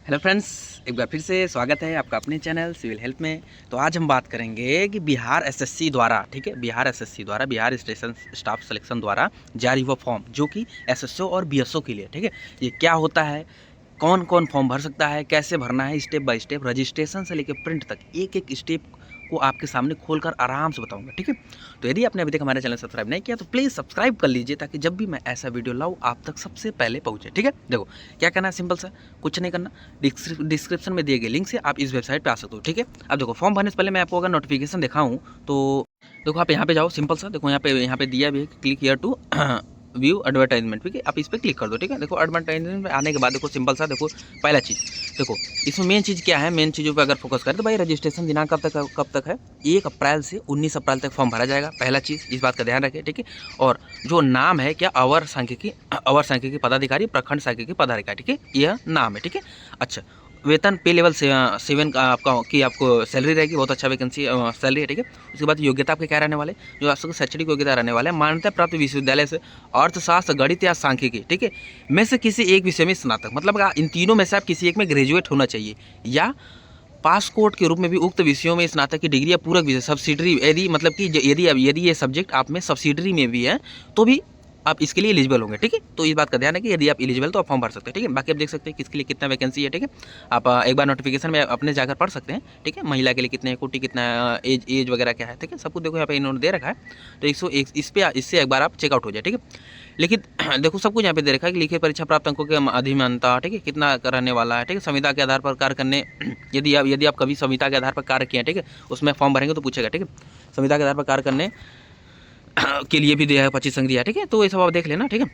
Hello friends, एक बार फिर से स्वागत है आपका अपने चैनल सिविल हेल्प में। तो आज हम बात करेंगे कि बिहार एसएससी द्वारा, ठीक है, बिहार एसएससी द्वारा, बिहार स्टेशन स्टाफ सिलेक्शन द्वारा जारी हुआ फॉर्म जो कि एसएसओ और बीएसओ के लिए, ठीक है, ये क्या होता है, कौन कौन फॉर्म भर सकता है, कैसे भरना है, स्टेप बाय स्टेप, रजिस्ट्रेशन से लेकर प्रिंट तक एक एक स्टेप को आपके सामने खोलकर आराम से बताऊंगा, ठीक है। तो यदि आपने अभी तक हमारे चैनल सब्सक्राइब नहीं किया तो प्लीज़ सब्सक्राइब कर लीजिए ताकि जब भी मैं ऐसा वीडियो लाऊं आप तक सबसे पहले पहुंचे, ठीक है। देखो क्या करना है, सिंपल सा, कुछ नहीं करना, डिस्क्रिप्शन में दिए गए लिंक से आप इस वेबसाइट पर आ सकते हो, ठीक है। अब देखो फॉर्म भरने से पहले मैं आपको अगर नोटिफिकेशन दिखाऊँ तो देखो आप यहाँ पे जाओ, सिंपल सा, देखो यहाँ पे दिया भी है, click here to view advertisement, ठीक है, आप इस पर क्लिक कर दो, ठीक है। देखो एडवर्टाइजमेंट में आने के बाद देखो सिंपल सा, देखो पहला चीज़ देखो इसमें मेन चीज़ क्या है, मेन चीज़ों पे अगर फोकस करें तो भाई रजिस्ट्रेशन दिनांक कब तक है, 1 अप्रैल से 19 अप्रैल तक फॉर्म भरा जाएगा। पहला चीज़ इस बात का ध्यान रखें, ठीक है। और जो नाम है क्या, अवर सांख्यिकी पदाधिकारी, प्रखंड सांख्यिकी पदाधिकारी, ठीक है, यह नाम है, ठीक है। अच्छा, वेतन पे लेवल 7 का आपका की आपको सैलरी रहेगी, बहुत अच्छा वैकेंसी सैलरी है, ठीक है। उसके बाद योग्यता आपके क्या रहने वाले, जो आपको शैक्षणिक योग्यता रहने वाले, मान्यता प्राप्त विश्वविद्यालय से अर्थशास्त्र, गणित या सांख्यिकी, ठीक है, में से किसी एक विषय में स्नातक, मतलब इन तीनों में से आप किसी एक में ग्रेजुएट होना चाहिए, या पासपोर्ट के रूप में भी उक्त विषयों में स्नातक की डिग्री या पूरक विषय सब्सिडरी, यदि मतलब कि यदि ये सब्जेक्ट आप में सब्सिडरी में भी है तो भी आप इसके लिए एलिजिबल होंगे, ठीक है। तो इस बात का ध्यान है कि यदि आप एलिजिबल तो आप फॉर्म भर सकते हैं, ठीक है। बाकी आप देख सकते हैं कि इसके लिए कितना वैकेंसी है, ठीक है। आप एक बार नोटिफिकेशन में अपने जाकर पढ़ सकते हैं, ठीक है। महिला के लिए कितने, कोटि कितना, एज वगैरह क्या है, ठीक है, सब कुछ देखो यहाँ पे इन्होंने दे रखा है। तो 101 इससे एक बार आप चेकआउट हो जाए, ठीक है। लेकिन देखो सब कुछ यहाँ पे दे रखा है कि लिखित परीक्षा प्राप्त अंकों के अधिमानता, ठीक है, कितना रहने वाला है, ठीक है। संविदा के आधार पर कार्य करने, यदि आप कभी संविदा के आधार पर कार्य किए हैं, ठीक है, उसमें फॉर्म भरेंगे तो पूछेगा, ठीक है। संविदा के आधार पर कार्य करने के लिए भी दिया है 25 अंक दिया है, ठीक है। तो ये सब आप देख लेना, ठीक है,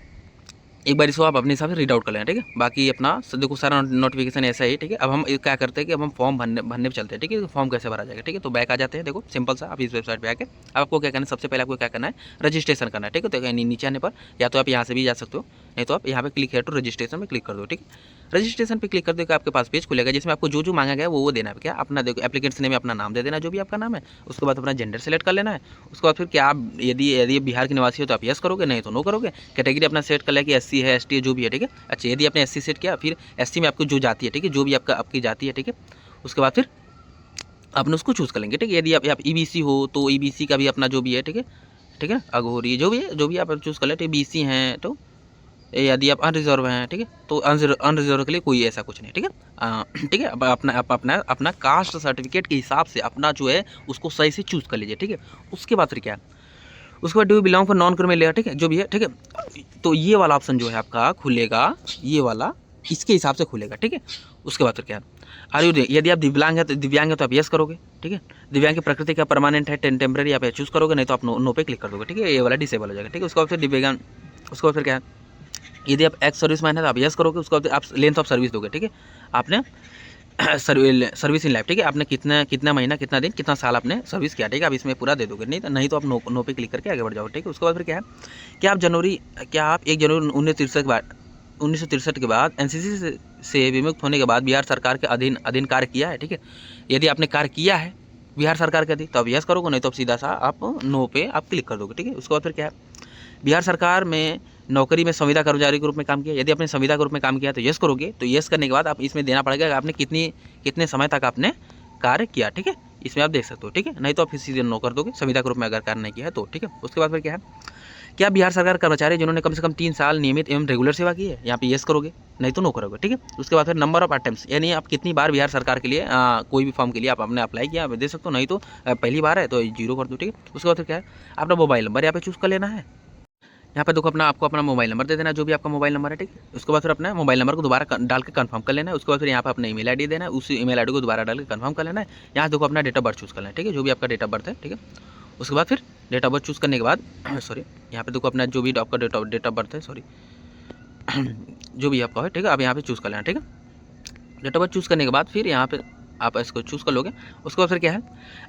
एक बार इसको आप अपने हिसाब से रीड आउट कर लेना, ठीक है। बाकी अपना देखो सारा नोटिफिकेशन ऐसा ही, ठीक है। अब हम क्या करते हैं कि अब हम फॉर्म भरने पे चलते हैं, ठीक है। फॉर्म कैसे भरा जाएगा, ठीक है। तो बैक आ जाते हैं, देखो सिंपल सा, आप इस वेबसाइट पे आके आपको क्या करना है, सबसे पहले आपको क्या करना है, रजिस्ट्रेशन करना है, ठीक है। तो नीचे आने पर या तो आप यहाँ से भी जा सकते हो, नहीं तो आप यहाँ पे क्लिक है टू रजिस्ट्रेशन में क्लिक कर दो, ठीक है। रजिस्ट्रेशन पे क्लिक कर देगा आपके पास पेज खुलेगा जिसमें आपको जो मांगा गया वो देना है, क्या अपना देखो एप्लीकेंट्स नेम में अपना नाम दे देना जो भी आपका नाम है, उसके बाद अपना जेंडर सेलेक्ट कर लेना है। उसके बाद फिर क्या आप यदि बिहार के निवासी हो तो आप यस करोगे, नहीं तो नो करोगे। कैटेगरी अपना सेट कर लिया कि एससी है, एसटी है, जो भी है, ठीक है। अच्छा, यदि आपने एससी सेट किया फिर एससी में आपको जो जाति है, ठीक है, जो भी आपकी जाति है, ठीक है, उसके बाद फिर आपने उसको चूज़ कर लेंगे, ठीक है। यदि आप ईबीसी हो तो ईबीसी का भी अपना जो भी है, ठीक है, ठीक है, अघोरी जो भी है, जो भी आप चूज़ कर लेते, बीसी हैं तो, यदि आप अनरिजर्व हैं, ठीक है, तो अनरिजर्व के लिए कोई ऐसा कुछ नहीं, ठीक है। ठीक है, अब अपना कास्ट सर्टिफिकेट के हिसाब से अपना जो है उसको सही से चूज़ कर लीजिए, ठीक है। उसके बाद फिर क्या है, उसके बाद do belong for non criminal layer, ठीक है, जो भी है, ठीक है। तो ये वाला ऑप्शन जो है आपका खुलेगा, ये वाला इसके हिसाब से खुलेगा, ठीक है। उसके बाद फिर क्या है, यदि आप दिव्यांग है तो आप यस करोगे, ठीक है। दिव्यांग की प्रकृति का परमानेंट है, टेम्परेरी आप चूज़ करोगे, नहीं तो आप नो पे क्लिक कर दोगे, ठीक है, ये वाला डिसेबल हो जाएगा, ठीक है। उसके बाद फिर दिव्यांग, उसके बाद फिर क्या है, यदि आप एक्स सर्विस मैन है तो आप यस करोगे, उसके बाद आप लेंथ ऑफ सर्विस दोगे, ठीक है। आपने सर्विस इन लाइफ, ठीक है, आपने कितना महीना, कितना दिन, कितना साल आपने सर्विस किया, ठीक है, आप इसमें पूरा दे दोगे, नहीं तो आप नो पे क्लिक करके आगे बढ़ जाओगे, ठीक है। उसके बाद फिर क्या है, क्या आप 1 जनवरी 1963 के बाद एनसीसी से विमुक्त होने के बाद बिहार सरकार के अधीन कार्य किया है, ठीक है। यदि आपने कार्य किया है बिहार सरकार के अधीन तो आप यस करोगे, नहीं तो आप सीधा सा आप नो पे आप क्लिक कर दोगे, ठीक है। उसके बाद फिर क्या है, बिहार सरकार में नौकरी में संविदा कर्मचारी के रूप में काम किया, यदि आपने संविदा के रूप में काम किया तो यस करोगे, तो यस करने के बाद आप इसमें देना पड़ेगा कि आपने कितने समय तक आपने कार्य किया, ठीक है, इसमें आप देख सकते हो, ठीक है, नहीं तो आप फिर सीधे नो कर दोगे संविदा के रूप में अगर कार्य नहीं किया है तो, ठीक है। उसके बाद फिर क्या है, क्या बिहार सरकार कर्मचारी जिन्होंने कम से कम 3 साल नियमित एवं रेगुलर सेवा की है, यहाँ पे यस करोगे, नहीं तो नो करोगे, ठीक है। उसके बाद फिर नंबर ऑफ अटेम्प्ट्स, यानी आप कितनी बार बिहार सरकार के लिए कोई भी फॉर्म के लिए आपने अप्लाई किया आप दे सकते हो, नहीं तो पहली बार है तो 0 कर दो, ठीक है। उसके बाद फिर क्या है, अपना मोबाइल नंबर यहाँ पे चूज़ कर लेना है, यहाँ पे देखो आपको अपना मोबाइल नंबर दे देना जो भी आपका मोबाइल नंबर है, ठीक है। उसके बाद फिर अपना मोबाइल नंबर को दोबारा डाल के कंफर्म कर लेना है। उसके बाद फिर यहाँ पे अपना ईमेल आईडी देना है, उस ईमेल आईडी को दोबारा डाल के कंफर्म कर लेना है। यहाँ देखो अपना डेट ऑफ बर्थ चूज़ कर लेना है, ठीक है, जो भी आपका डेट ऑफ बर्थ है, ठीक है। उसके बाद फिर डेट ऑफ बर्थ चूज़ करने के बाद सॉरी, यहाँ पे देखो अपना जो भी आपका डेट ऑफ बर्थ है, सॉरी जो भी आपका है, ठीक है, आप यहाँ पे चूज़ कर लेना, ठीक है। डेट ऑफ बर्थ चूज़ करने के बाद फिर यहाँ पे आप इसको चूज़ कर लोगे। उसके बाद फिर क्या है,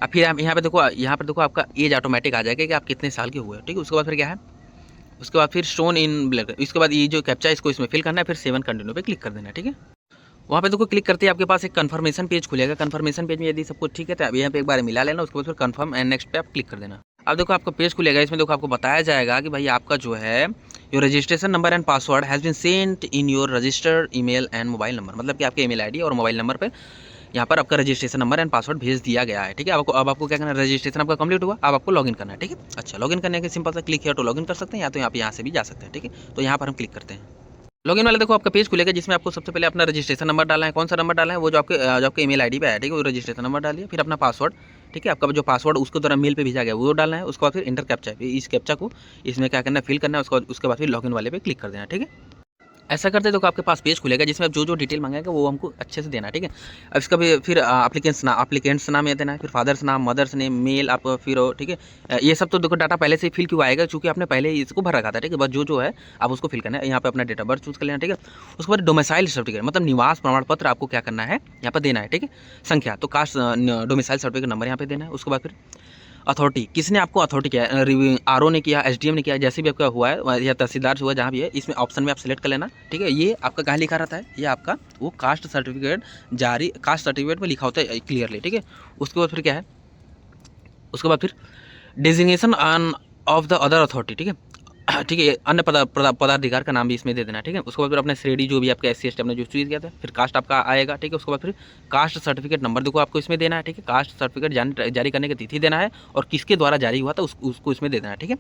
अब फिर यहाँ पे देखो आपका एज ऑटोमेटिक आ जाएगा कि आप कितने साल के हुए, ठीक है। उसके बाद फिर क्या है, उसके बाद फिर स्टोन इन ब्लैक, इसके बाद ये जो कैप्चा इसको इसमें फिल करना है, फिर 7 कंटिन्यू पे क्लिक कर देना है, ठीक है। वहाँ पे देखो क्लिक करते ही आपके पास एक कन्फर्मेशन पेज खुलेगा। कन्फर्मेशन पेज में यदि सब कुछ ठीक है तो अब यहाँ पे एक बार मिला लेना, उसके बाद फिर कन्फर्म एंड नेक्स्ट पे आप क्लिक कर देना। अब देखो आपका पेज खुलेगा, इसमें देखो आपको बताया जाएगा कि भाई आपका जो है your registration number and password has been sent in your registered email and mobile number, मतलब कि आपके ईमेल आईडी और मोबाइल नंबर पर यहाँ पर आपका रजिस्ट्रेशन नंबर एंड पासवर्ड भेज दिया गया है। ठीक है, अब आपको क्या करना है, रजिस्ट्रेशन आपका कंप्लीट हुआ, अब आपको लॉगिन करना है। ठीक है, अच्छा लॉगिन करने के सिंपल सा क्लिक किया तो लॉगिन कर सकते हैं, या तो आप यहाँ से भी जा सकते हैं। ठीक है, तो यहाँ पर हम क्लिक करते हैं। लॉगिन वाला देखो आपका पेज खुलेगा, जिसमें आपको सबसे पहले अपना रजिस्ट्रेशन नंबर डालना है। कौन सा नंबर डालना है, वो जो आपके ईमेल आईडी पे है। ठीक है, वो रजिस्ट्रेशन नंबर डालिए, फिर अपना पासवर्ड। ठीक है, आपका जो पासवर्ड उसके द्वारा मेल पे भेजा गया वो डालना है। उसके बाद फिर इंटर कैप्चा है, इस कैप्चा को इसमें क्या करना है, फिल करना है। उसके बाद फिर लॉगिन वाले पे क्लिक कर देना है। ठीक है, ऐसा करते तो आपके पास पेज खुलेगा, जिसमें आप जो डिटेल मांगेगा वो हमको अच्छे से देना है। ठीक है, अब इसका भी फिर एप्लीकेंट्स नाम ये देना है, फिर फादर्स नाम, मदर्स नेम, मेल आप फिर ठीक है, ये सब तो देखो डाटा पहले से फिल क्यों आएगा, क्योंकि आपने पहले ही इसको भर रखा था। ठीक है, बस जो है आप उसको फिल करना है। यहाँ पे अपना डेट ऑफ बर्थ चूज़ कर लेना। ठीक है, उसके बाद डोमिसाइल सर्टिफिकेट मतलब निवास प्रमाण पत्र आपको क्या करना है, यहाँ पर देना है। ठीक है, संख्या तो कास्ट डोमिसाइल सर्टिफिकेट नंबर यहाँ पे देना है। उसके बाद फिर अथॉरिटी, किसने आपको अथॉरिटी किया है, आरओ ने किया, एसडीएम ने किया, जैसे भी आपका हुआ है या तहसीलदार से हुआ, जहाँ भी है इसमें ऑप्शन में आप सेलेक्ट कर लेना। ठीक है, ये आपका कहाँ लिखा रहता है, ये आपका वो कास्ट सर्टिफिकेट कास्ट सर्टिफिकेट में लिखा होता है क्लियरली। ठीक है, उसके बाद फिर क्या है, उसके बाद फिर designation of the other authority. ठीक है, ठीक है, अन्य पदाधिकार का नाम भी इसमें दे देना है। ठीक है, उसके बाद फिर अपने श्रेणी जो भी आपका SC ST आपने जो चूज़ किया था, फिर कास्ट आपका आएगा। ठीक है, उसके बाद फिर कास्ट सर्टिफिकेट नंबर देखो आपको इसमें देना है। ठीक है, कास्ट सर्टिफिकेट जारी करने की तिथि देना है और किसके द्वारा जारी हुआ था उसको इसमें दे देना है। ठीक है,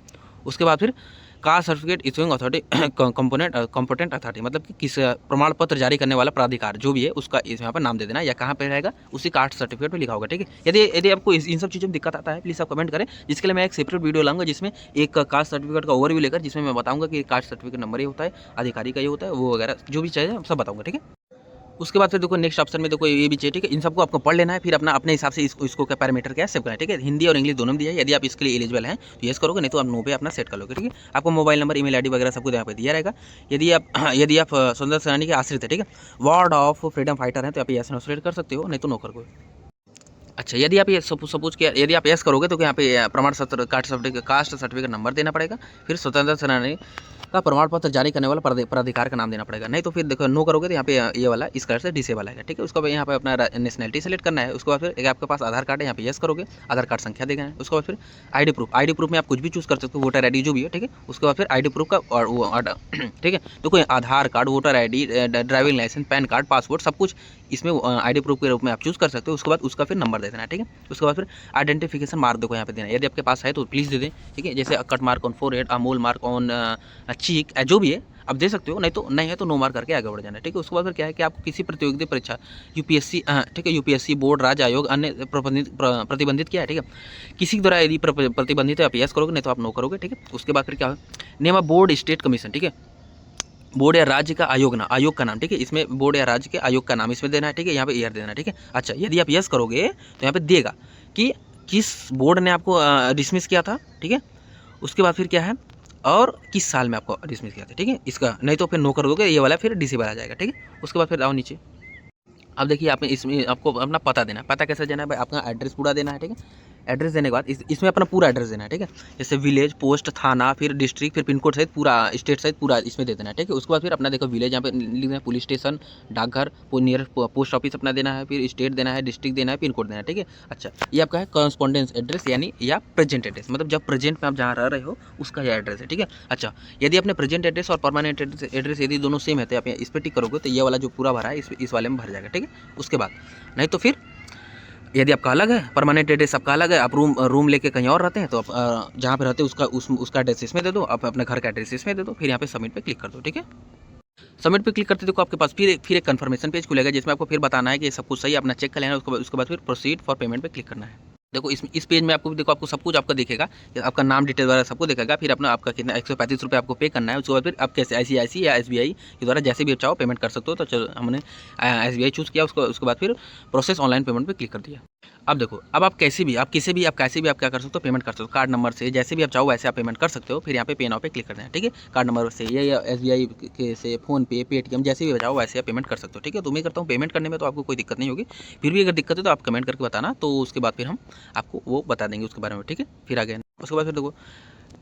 उसके बाद फिर caste certificate issuing authority competent authority, मतलब कि किस प्रमाण पत्र जारी करने वाला प्राधिकार जो भी है उसका यहाँ पर नाम दे देना है, या कहाँ पे रहेगा उसी कास्ट सर्टिफिकेट में लिखा होगा। ठीक है, यदि आपको इन सब चीज़ों में दिक्कत आता है प्लीज़ आप कमेंट करें, जिसके लिए मैं एक सेपरेट वीडियो लाऊंगा, जिसमें एक कास्ट सर्टिफिकेट का ओवरव्यू लेकर, जिसमें मैं बताऊंगा कि कास्ट सर्टिफिकेट नंबर ये होता है, अधिकारी का ये होता है, वो वगैरह जो भी चाहिए सब बताऊंगा। ठीक है, उसके बाद फिर देखो नेक्स्ट ऑप्शन में देखो ये भी चाहिए। ठीक है, इन सबको आपको पढ़ लेना है, फिर अपने हिसाब से इसको क्या पैरामीटर क्या है सेव करना है। ठीक है, हिंदी और इंग्लिश दोनों में दिया है। यदि आप इसके लिए एलिजिबल हैं तो येस करोगे, नहीं तो आप नो पे अपना सेट कर लोगे। ठीक है, आपको मोबाइल नंबर, ईमेल आईडी वगैरह सब कुछ यहाँ पे दिया रहेगा। यदि आप स्वतंत्र सेनानी के आश्रित है, ठीक है, वार्ड ऑफ फ्रीडम फाइटर हैं, तो आप येस नो सेलेक्ट कर सकते हो, नहीं तो नो करोगे। अच्छा, यदि आप ये सपोज किया, यदि आप येस करोगे तो यहाँ पे प्रमाण पत्र कास्ट सर्टिफिकेट नंबर देना पड़ेगा, फिर स्वतंत्र सेनानी का प्रमाण पत्र जारी करने वाला प्राधिकार का नाम देना पड़ेगा। नहीं तो फिर देखो नो करोगे तो यहाँ पे ये वाला इस कलर से डिसेबल आएगा। ठीक है, उसके बाद यहाँ पे अपना नेशनलिटी सेलेक्ट करना है। उसके बाद फिर आपके पास आधार कार्ड है, यहाँ पे येस करोगे, आधार कार्ड संख्या देना है। उसके बाद फिर आईडी प्रूफ में आप कुछ भी चूज़ कर सकते हो, वोटर आईडी जो भी है। ठीक है, उसके बाद फिर आईडी प्रूफ का और वो ठीक है, तो कोई Aadhaar card, voter ID, driving licence, PAN card, passport सब कुछ इसमें आईडी प्रूफ के रूप में आप चूज़ कर सकते हो। उसके बाद उसका फिर नंबर दे देना है। ठीक है, उसके बाद फिर आइडेंटिफिकेशन मार्क देखो यहाँ पे देना है, यदि आपके पास है तो प्लीज़ दे दें। ठीक है, जैसे cut mark on forehead, a mole mark on cheek, जो भी है आप दे सकते हो, नहीं है तो नो मार्क करके आगे बढ़ जाना है। ठीक है, उसके बाद फिर क्या है कि आपको किसी प्रतियोगिता परीक्षा यूपीएससी, ठीक है, यूपीएससी बोर्ड, राज्य आयोग, अन्य प्रतिबंधित किया है। ठीक है, किसी के द्वारा यदि प्रतिबंधित है आप येस करोगे, नहीं तो आप नो करोगे। ठीक है, उसके बाद फिर क्या है, name of board state commission. ठीक है, बोर्ड या राज्य का आयोग का नाम। ठीक है, इसमें बोर्ड या राज्य के आयोग का नाम इसमें देना है। ठीक है, यहाँ पे ईयर देना है। ठीक है, अच्छा यदि आप येस करोगे तो यहाँ पे देगा कि किस बोर्ड ने आपको डिसमिस किया था। ठीक है, उसके बाद फिर क्या है, और किस साल में आपको डिसमिस किया था। ठीक है, इसका नहीं तो फिर नो कर दोगे, ये वाला फिर डिसेबल आ जाएगा। ठीक है, उसके बाद फिर आओ नीचे। अब देखिए आपने इसमें आपको अपना पता देना है। पता कैसे देना है भाई, आपका एड्रेस पूरा देना है। ठीक है, एड्रेस देने के बाद इसमें अपना पूरा एड्रेस देना है। ठीक है, जैसे विलेज, पोस्ट, थाना, फिर डिस्ट्रिक्ट, फिर पिन कोड सहित पूरा, स्टेट सहित पूरा इसमें दे देना है। ठीक है, उसके बाद फिर अपना देखो विलेज यहाँ पे लिख देना है, पुलिस स्टेशन, डाकघर, नियर पोस्ट ऑफिस अपना देना है, फिर स्टेट देना है, डिस्ट्रिक्ट देना है, पिन कोड देना है। ठीक है, अच्छा ये आपका है कॉरेस्पॉन्डेंस एड्रेस, यानी या प्रेजेंट एड्रेस, मतलब जब प्रेजेंट में आप जहाँ रह रहे हो उसका यह एड्रेस है। ठीक है, अच्छा यदि अपने प्रेजेंट एड्रेस और परमानेंट एड्रेस यदि दोनों सेम है तो आप इस पर टिक करोगे तो ये वाला जो पूरा भरा है इस वाले में भर जाएगा। ठीक है, उसके बाद नहीं तो फिर यदि आपका अलग है, परमानेंट एड्रेस आपका अलग है, आप रूम लेके कहीं और रहते हैं, तो आप जहाँ पे रहते हैं उसका एड्रेस इसमें दे दो, आप अपने घर का एड्रेस इसमें दे दो, फिर यहाँ पे सबमिट पे क्लिक कर दो। ठीक है, सबमिट पे क्लिक करते देखो आपके पास फिर एक कन्फर्मेशन पेज खुलेगा, जिसमें आपको फिर बताना है कि सब कुछ सही, अपना चेक कर लेना है। उसके बाद फिर प्रोसीड फॉर पेमेंट पे क्लिक करना है। देखो इस पेज में आपको सब कुछ आपका दिखेगा, आपका नाम डिटेल वगैरह सबको दिखेगा। फिर आपका कितना 135 रुपये आपको पे करना है। उसके बाद फिर आप कैसे ICICI या SBI के द्वारा जैसे भी चाहो पेमेंट कर सकते हो। तो चलो हमने SBI चूज़ किया, उसके बाद फिर प्रोसेस ऑनलाइन पेमेंट पे क्लिक कर दिया। अब देखो अब आप कैसे भी आप क्या कर सकते हो, पेमेंट कर सकते हो। कार्ड नंबर से जैसे भी आप चाहो वैसे आप पेमेंट कर सकते हो। फिर यहाँ पे पे नाउ पे क्लिक करना है। ठीक है, कार्ड नंबर से या SBI के से, फ़ोन पे, पेटीएम जैसे भी चाहो वैसे आप पेमेंट कर सकते हो। ठीक है, तो मैं करता हूँ पेमेंट करने में तो आपको कोई दिक्कत नहीं होगी। फिर भी अगर दिक्कत है तो आप कमेंट करके बताना, तो उसके बाद फिर हम आपको वो बता देंगे उसके बारे में। ठीक है, फिर आगे उसके बाद फिर देखो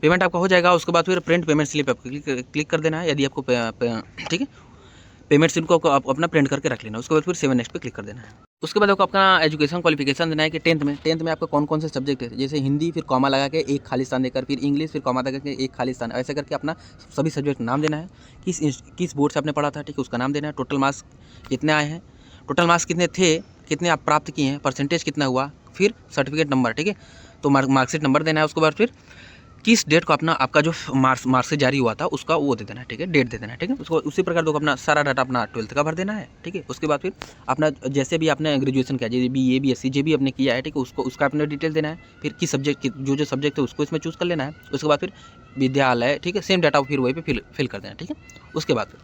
पेमेंट आपका हो जाएगा। उसके बाद फिर प्रिंट पेमेंट स्लिप आपको क्लिक कर देना है। यदि आपको ठीक है पेमेंट स्लिप को आप अपना प्रिंट करके रख लेना। उसके बाद फिर 7 नेक्स्ट पे क्लिक कर देना है। उसके बाद देखो आपका एजुकेशन क्वालिफिकेशन देना है कि टेंथ में आपका कौन कौन से सब्जेक्ट है, जैसे हिंदी फिर कॉमा लगा के एक खाली स्थान देकर, फिर इंग्लिश फिर कॉमा लगा के एक खाली स्थान, ऐसे करके अपना सभी सब्जेक्ट नाम देना है, किस बोर्ड से आपने पढ़ा था, ठीक है, उसका नाम देना है, टोटल मार्क्स कितने आए हैं, टोटल मार्क्स कितने थे, कितने आप प्राप्त किए हैं, परसेंटेज कितना हुआ, फिर सर्टिफिकेट नंबर, ठीक है, तो मार्कशीट नंबर देना है। उसके बाद फिर किस डेट को अपना आपका जो मार्कशीट जारी हुआ था उसका वो दे देना है, ठीक है, डेट दे देना है, ठीक है। उसको उसी प्रकार देखो अपना सारा डाटा अपना 12th का भर देना है, ठीक है। उसके बाद फिर अपना जैसे भी आपने ग्रेजुएशन किया, जैसे BA BSc जो भी आपने किया है, ठीक है, उसको उसका अपने डिटेल देना है। फिर किस सब्जेक्ट जो सब्जेक्ट है उसको इसमें चूज़ कर लेना है। उसके बाद फिर विद्यालय, ठीक है, सेम डाटा फिर वही पे फिल कर देना है, ठीक है। उसके बाद फिर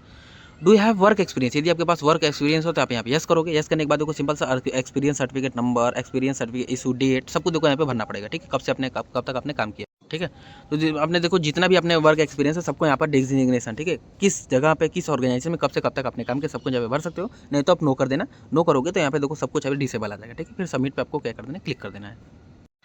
do you have work experience, यदि आपके पास वर्क एक्सपीरियंस हो तो आप यहाँ पे यस करोगे। यस करने के बाद देखो सिंपल सा experience certificate number, experience certificate issue date, सब कुछ देखो यहाँ पे भरना पड़ेगा, ठीक है, कब से आपने कब तक आपने काम किया, ठीक है। तो आपने देखो जितना भी अपने वर्क एक्सपीरियंस है सबको यहाँ पर डेजिग्नेशन, ठीक है, किस जगह पे किस ऑर्गेनाइजेशन में कब से कब तक आपने काम किया, सबको यहाँ पे भर सकते हो। नहीं तो आप नो कर देना, नो करोगे तो यहाँ पे देखो सब कुछ अभी डिसेबल आ जाएगा, ठीक है। फिर सबमिट पे आपको क्या कर देना है, क्लिक कर देना है।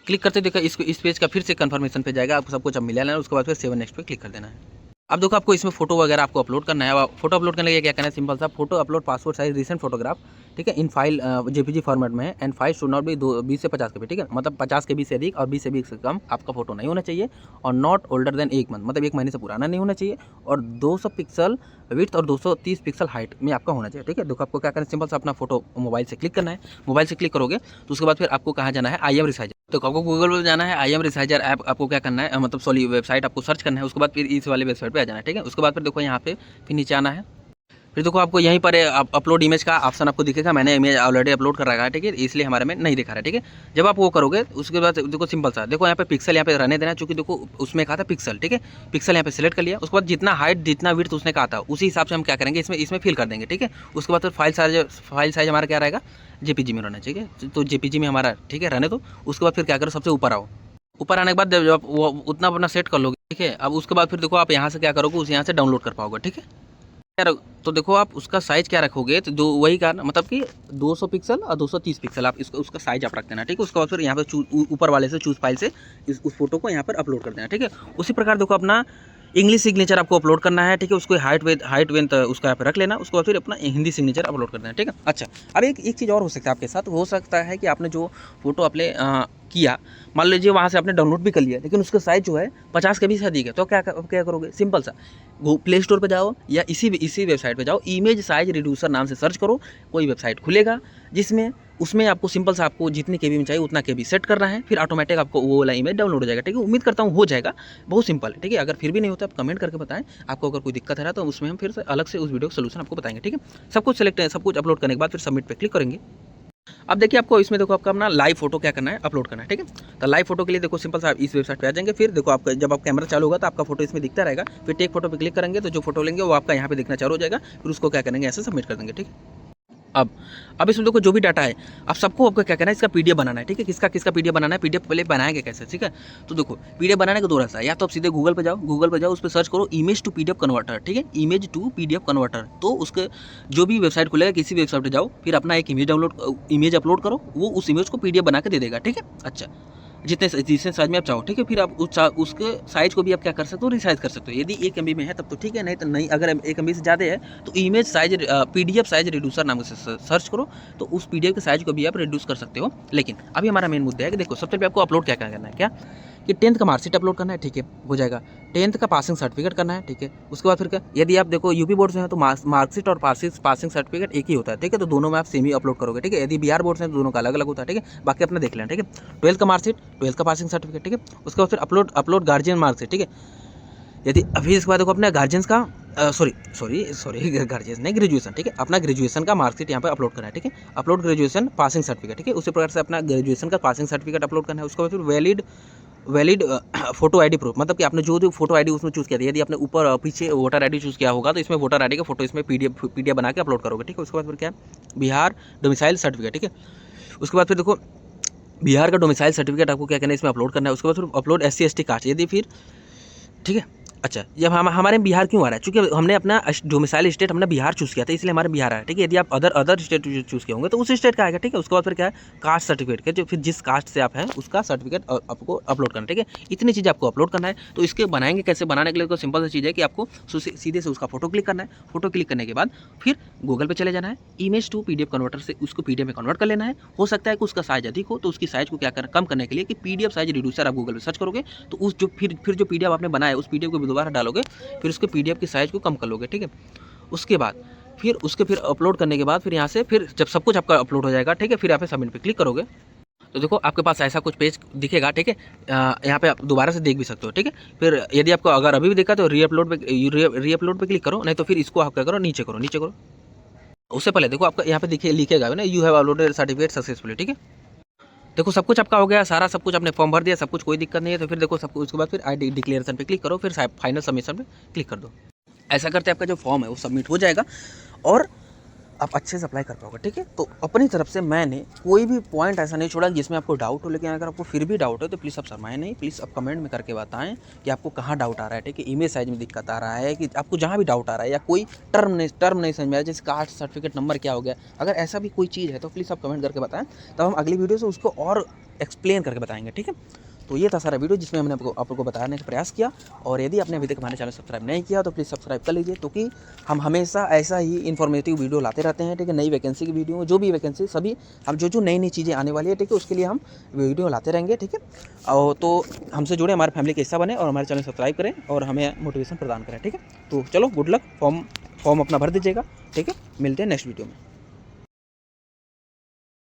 क्लिक करते देखो इस पेज का फिर से कंफर्मेशन पे जाएगा, आपको सब कुछ अब मिला लेना है। उसके बाद फिर 7 नेक्स्ट पे क्लिक कर देना है। अब देखो आपको इसमें फोटो वगैरह आपको अपलोड करना है। अब फोटो अपलोड करने के लिए क्या करना है, सिंपल सा photo upload passport size recent photograph, ठीक है, इन फाइल JPG फॉर्मेट में है, and file should not be 20 से 50 KB, ठीक है, मतलब 50 KB से अधिक और 20 से 20 से कम आपका फोटो नहीं होना चाहिए, और नॉट ओल्डर देन 1 मंथ, मतलब 1 महीने से पुराना नहीं होना चाहिए, और 200 पिक्सल विड्थ और 230 पिक्सल हाइट में आपका होना चाहिए, ठीक है। देखो आपको क्या करना है, सिंपल सा अपना फोटो मोबाइल से क्लिक करना है। मोबाइल से क्लिक करोगे तो उसके बाद फिर आपको कहाँ जाना है, IM रिसाइजर, तो आपको गूगल पर जाना है, IM रिसाइजर ऐप आपको क्या करना है, मतलब सॉरी वेबसाइट आपको सर्च करना है। उसके बाद फिर इस वाले वेबसाइट पे आ जाना है, ठीक है। उसके बाद फिर देखो यहाँ पे फिर नीचे आना है, फिर देखो आपको यहीं पर अपलोड इमेज का ऑप्शन आपको दिखेगा। मैंने इमेज ऑलरेडी अपलोड कर रखा है, ठीक है, इसलिए हमारे में नहीं दिखा रहा है, ठीक है। जब आप वो करोगे उसके बाद देखो सिंपल सा देखो यहाँ पे पिक्सल यहाँ पे रहने देना, चूँकि देखो उसमें कहा था पिक्सल, ठीक है, पिक्सल यहाँ पे सिलेक्ट कर लिया। उसके बाद जितना हाइट जितना विड्थ उसने कहा था उसी हिसाब से हम क्या करेंगे, इसमें फिल कर देंगे, ठीक है। उसके बाद फिर फाइल साइज हमारा क्या रहेगा, JPG में रहना चाहिए, तो JPG में हमारा, ठीक है, रहने दो। उसके बाद फिर क्या करो, सबसे ऊपर आओ, ऊपर आने के बाद जब आप वो उतना अपना सेट कर लोगे, ठीक है। अब उसके बाद फिर देखो आप यहाँ से क्या करोगे, उस यहाँ से डाउनलोड कर पाओगे, ठीक है। तो देखो आप उसका साइज क्या रखोगे, तो वही का मतलब कि 200 पिक्सल और 230 पिक्सल आप उसका साइज आप रख देना, ठीक है। उसके बाद फिर यहाँ पर ऊपर वाले से चूज फाइल से उस फोटो को यहाँ पर अपलोड कर देना, ठीक है। उसी प्रकार देखो अपना इंग्लिश सिग्नेचर आपको अपलोड करना है, ठीक है, उसको हाइट वेंथ उसका यहाँ पे रख लेना। उसके बाद फिर अपना हिंदी सिग्नेचर अपलोड कर देना, ठीक है। अच्छा, अब एक चीज़ और हो सकता है आपके साथ, हो सकता है कि आपने जो फोटो अपने किया, मान लीजिए वहाँ से आपने डाउनलोड भी कर लिया, लेकिन उसका साइज जो है 50 KB से अधिक है, तो क्या करोगे, सिंपल सा प्ले स्टोर पे जाओ या इसी वेबसाइट पे जाओ, इमेज साइज रिड्यूसर नाम से सर्च करो, कोई वेबसाइट खुलेगा जिसमें उसमें आपको सिंपल सा आपको जितनी KB में चाहिए उतना KB सेट करना है, फिर ऑटोमेटिक आपको वो वाला इमेज डाउनलोड हो जाएगा, ठीक है। उम्मीद करता हूँ हो जाएगा, बहुत सिंपल है, ठीक है। अगर फिर भी नहीं होता आप कमेंट करके बताएं, आपको अगर कोई दिक्कत है तो उसमें हम फिर से अलग से उस वीडियो का सोल्यूशन आपको बताएंगे, ठीक है। सब कुछ सेलेक्ट सब कुछ अपलोड करने के बाद फिर सबमिट पे क्लिक करेंगे। अब देखिए आपको इसमें देखो आपका अपना लाइव फोटो क्या करना है, अपलोड करना है, ठीक है। तो लाइव फोटो के लिए देखो सिंपल सा इस वेबसाइट पे आ जाएंगे। फिर देखो आपका जब आप कैमरा चालू होगा तो आपका फोटो इसमें दिखता रहेगा। फिर टेक फोटो पे क्लिक करेंगे तो जो फोटो लेंगे वो आपका यहाँ पे दिखना चालू हो जाएगा। फिर उसको क्या करेंगे, ऐसे सबमिट कर देंगे, ठीक है। अब इसमें देखो जो भी डाटा है आप सबको आपको क्या करना है, इसका PDF बनाना है, ठीक है। किसका PDF बनाना है, PDF पहले बनाएंगे कैसे, ठीक है। तो देखो PDF बनाने का दो रास्ता है, या तो आप सीधे गूगल पे जाओ, उस पर सर्च करो इमेज टू PDF कन्वर्टर, ठीक है, इमेज टू PDF कन्वर्टर। तो उसके जो भी वेबसाइट खुलेगा किसी वेबसाइट पे जाओ, फिर अपना एक इमेज अपलोड करो, वो उस इमेज को PDF बना के दे देगा, ठीक है। अच्छा, जितने साइज में आप चाहो, ठीक है। फिर आप उसके साइज को भी आप क्या कर सकते हो, रिसाइज कर सकते हो। यदि 1 MB में है तब तो ठीक है, नहीं तो नहीं, अगर 1 MB से ज़्यादा है तो image size PDF size reducer नाम से सर्च करो, तो उस PDF के साइज को भी आप रिड्यूस कर सकते हो। लेकिन अभी हमारा मेन मुद्दा है कि देखो सबसे पहले आपको अपलोड क्या करना है, क्या कि 10th का मार्कशीट अपलोड करना है, ठीक है, हो जाएगा। 10th का पासिंग सर्टिफिकेट करना है, ठीक है। उसके बाद फिर क्या, यदि आप देखो यूपी बोर्ड से हैं तो मार्कशीट और पासिंग सर्टिफिकेट एक ही होता है, ठीक है, तो दोनों में आप सेम ही अपलोड करोगे, ठीक है। यदि बिहार बोर्ड से हैं तो दोनों का अलग अलग होता है, ठीक है। बाकी अपना देख लेना, ठीक है। 12th का मार्कशीट, 12th का पासिंग सर्टिफिकेट, ठीक है। उसके बाद फिर अपलोड गार्जियन मार्कशीट, ठीक है। यदि अभी इसके बाद देखो अपने गार्जियंस का सॉरी गार्जियंस नहीं, ग्रेजुएशन, ठीक है, अपना ग्रेजुएशन का मार्कशीट यहाँ पे अपलोड करना है, ठीक है। अपलोड ग्रेजुएशन पासिंग सर्टिफिकेट, ठीक है। उसी प्रकार से अपना ग्रेजुएशन का पासिंग सर्टिफिकेट अपलोड करना है। उसके बाद फिर वैलिड फोटो ID प्रूफ, मतलब कि आपने जो फोटो ID उसमें चूज़ किया था, यदि आपने ऊपर पीछे वोटर ID चूज़ किया होगा तो इसमें वोटर ID का फोटो इसमें PDF बना के अपलोड करोगे, ठीक है। उसके बाद फिर क्या, बिहार डोमिसाइल सर्टिफिकेट, ठीक है। उसके बाद फिर देखो बिहार का डोमिसाइल सर्टिफिकेट आपको क्या करना है, इसमें अपलोड करना है। उसके बाद फिर अपलोड SC ST कास्ट, यदि फिर ठीक है, अच्छा, जब हमारे में बिहार क्यों आ रहा है? चूँकि हमने अपना डोमिसाइल स्टेट हमने बिहार चूज़ किया था, इसलिए हमारे बिहार आया, ठीक है? यदि आप अदर स्टेट चूज़ किए होंगे तो उस स्टेट का आएगा, ठीक है? उसके बाद फिर क्या है, कास्ट सर्टिफिकेट के जो फिर जिस कास्ट से आप हैं उसका सर्टिफिकेट आपको अपलोड करना है, ठीक है? इतनी चीज़ें आपको अपलोड करना है। तो इसके बनाएंगे कैसे? बनाने के लिए तो सिंपल सी चीज़ है कि आपको सीधे से उसका फोटो क्लिक करना है। फोटो क्लिक करने के बाद फिर गूगल पे चले जाना है, इमेज टू पीडीएफ कन्वर्टर से उसको पीडीएफ में कन्वर्ट कर लेना है। हो सकता है कि उसका साइज अधिक हो तो उसकी साइज को क्या कर कम करने के लिए कि पीडीएफ साइज रिड्यूसर आप गूगल पे सर्च करोगे तो उस जो फिर जो पीडीएफ आपने बनाया उस पीडीएफ को दोबारा डालोगे, फिर उसके पीडीएफ की साइज़ को कम कर लोगे, ठीक है? उसके बाद फिर अपलोड करने के बाद फिर यहाँ से फिर जब सब कुछ आपका अपलोड हो जाएगा, ठीक है? फिर यहाँ पे सबमिट पे क्लिक करोगे तो देखो आपके पास ऐसा कुछ पेज दिखेगा, ठीक है? यहाँ पे आप दोबारा से देख भी सकते हो, ठीक है? फिर यदि आपको अगर अभी भी दिखा तो रीअपलोड पे क्लिक करो, नहीं तो फिर इसको आप क्या करो, नीचे करो। उससे पहले देखो आपका यहाँ पे लिखेगा ना, you have uploaded certificate successfully, ठीक है? देखो सब कुछ आपका हो गया, सारा सब कुछ आपने फॉर्म भर दिया, सब कुछ कोई दिक्कत नहीं है। तो फिर देखो सब कुछ उसके बाद फिर आई डिक्लेरेशन पे क्लिक करो, फिर फाइनल सबमिशन पे क्लिक कर दो। ऐसा करते आपका जो फॉर्म है वो सबमिट हो जाएगा और आप अच्छे से अप्लाई कर पाओगे, ठीक है? तो अपनी तरफ से मैंने कोई भी पॉइंट ऐसा नहीं छोड़ा जिसमें आपको डाउट हो, लेकिन अगर आपको फिर भी डाउट है तो प्लीज़ आप शर्माएं नहीं, प्लीज़ आप कमेंट में करके बताएं कि आपको कहाँ डाउट आ रहा है, ठीक है? इमेज साइज में दिक्कत आ रहा है कि आपको जहाँ भी डाउट आ रहा है या कोई टर्म नहीं समझ में आया, जैसे कास्ट सर्टिफिकेट नंबर क्या हो गया, अगर ऐसा भी कोई चीज़ है तो प्लीज़ आप कमेंट करके बताएं, तब हम अगली वीडियो से उसको और एक्सप्लेन करके बताएंगे, ठीक है? तो ये था सारा वीडियो जिसमें हमने आपको बताने का प्रयास किया। और यदि आपने अभी तक हमारे चैनल सब्सक्राइब नहीं किया तो प्लीज़ सब्सक्राइब कर लीजिए, क्योंकि हम हमेशा ऐसा ही इन्फॉर्मेटिव वीडियो लाते रहते हैं, ठीक है? नई वैकेंसी की वीडियो, जो भी वैकेंसी सभी हम जो नई चीज़ें आने वाली है, ठीक है? उसके लिए हम वीडियो लाते रहेंगे, ठीक है? और तो हमसे जुड़े, हमारे फैमिली का हिस्सा बने और हमारे चैनल सब्सक्राइब करें और हमें मोटिवेशन प्रदान करें, ठीक है? तो चलो गुड लक, फॉर्म अपना भर दीजिएगा, ठीक है? मिलते हैं नेक्स्ट वीडियो में।